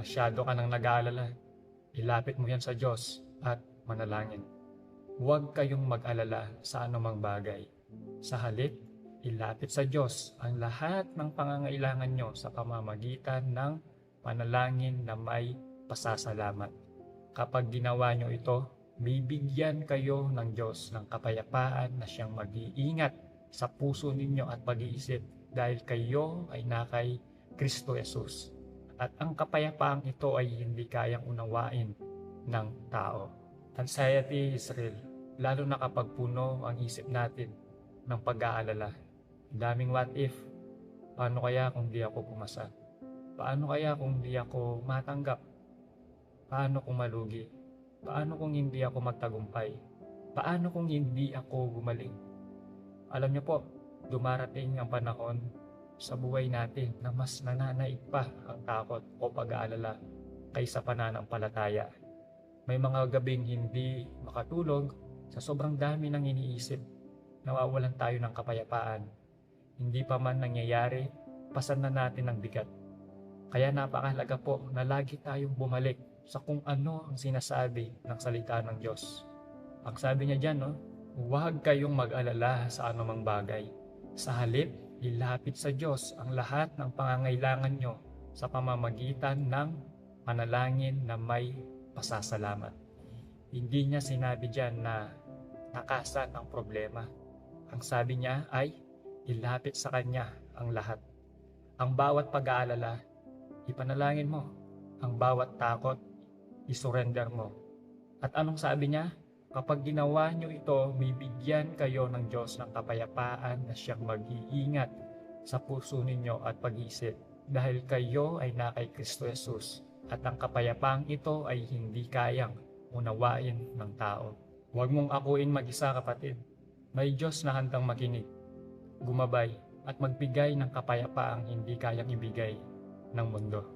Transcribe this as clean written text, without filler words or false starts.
masyado ka nang nag-aalala, ilapit mo yan sa Diyos at manalangin. Huwag kayong mag-alala sa anumang bagay. Sa halip, ilapit sa Diyos ang lahat ng pangangailangan nyo sa pamamagitan ng panalangin na may pasasalamat. Kapag ginawa nyo ito, bibigyan kayo ng Diyos ng kapayapaan na siyang mag-iingat sa puso ninyo at pag-iisip dahil kayo ay nakay Kristo Jesus. At ang kapayapaang ito ay hindi kayang unawain ng tao. Anxiety, Israel, lalo na kapag puno ang isip natin ng pag-aalala. Daming what if. Paano kaya kung di ako pumasa? Paano kaya kung di ako matanggap? Paano kung malugi? Paano kung hindi ako magtagumpay? Paano kung hindi ako gumaling? Alam niyo po, dumarating ang panahon sa buhay natin na mas nananaig pa ang takot o pag-aalala kaysa pananampalataya. May mga gabing hindi makatulog sa sobrang dami ng iniisip. Nawawalan tayo ng kapayapaan. Hindi pa man nangyayari, pasan na natin ang bigat. Kaya napakahalaga po na lagi tayong bumalik sa kung ano ang sinasabi ng salita ng Diyos. Ang sabi niya dyan, huwag kayong mag-alala sa anumang bagay. Sa halip, ilapit sa Diyos ang lahat ng pangangailangan nyo sa pamamagitan ng panalangin na may pasasalamat. Hindi niya sinabi dyan na takasan ang problema. Ang sabi niya ay ilapit sa Kanya ang lahat. Ang bawat pag-aalala, ipanalangin mo. Ang bawat takot, isurrender mo. At anong sabi niya? Kapag ginawa nyo ito, bibigyan kayo ng Diyos ng kapayapaan na siyang mag-iingat sa puso ninyo at pag-iisip dahil kayo ay nakay Kristo Jesus at ang kapayapaang ito ay hindi kayang unawain ng tao. Huwag mong akuin mag-isa, kapatid. May Diyos na handang makinig, gumabay at magbigay ng kapayapaang hindi kayang ibigay ng mundo.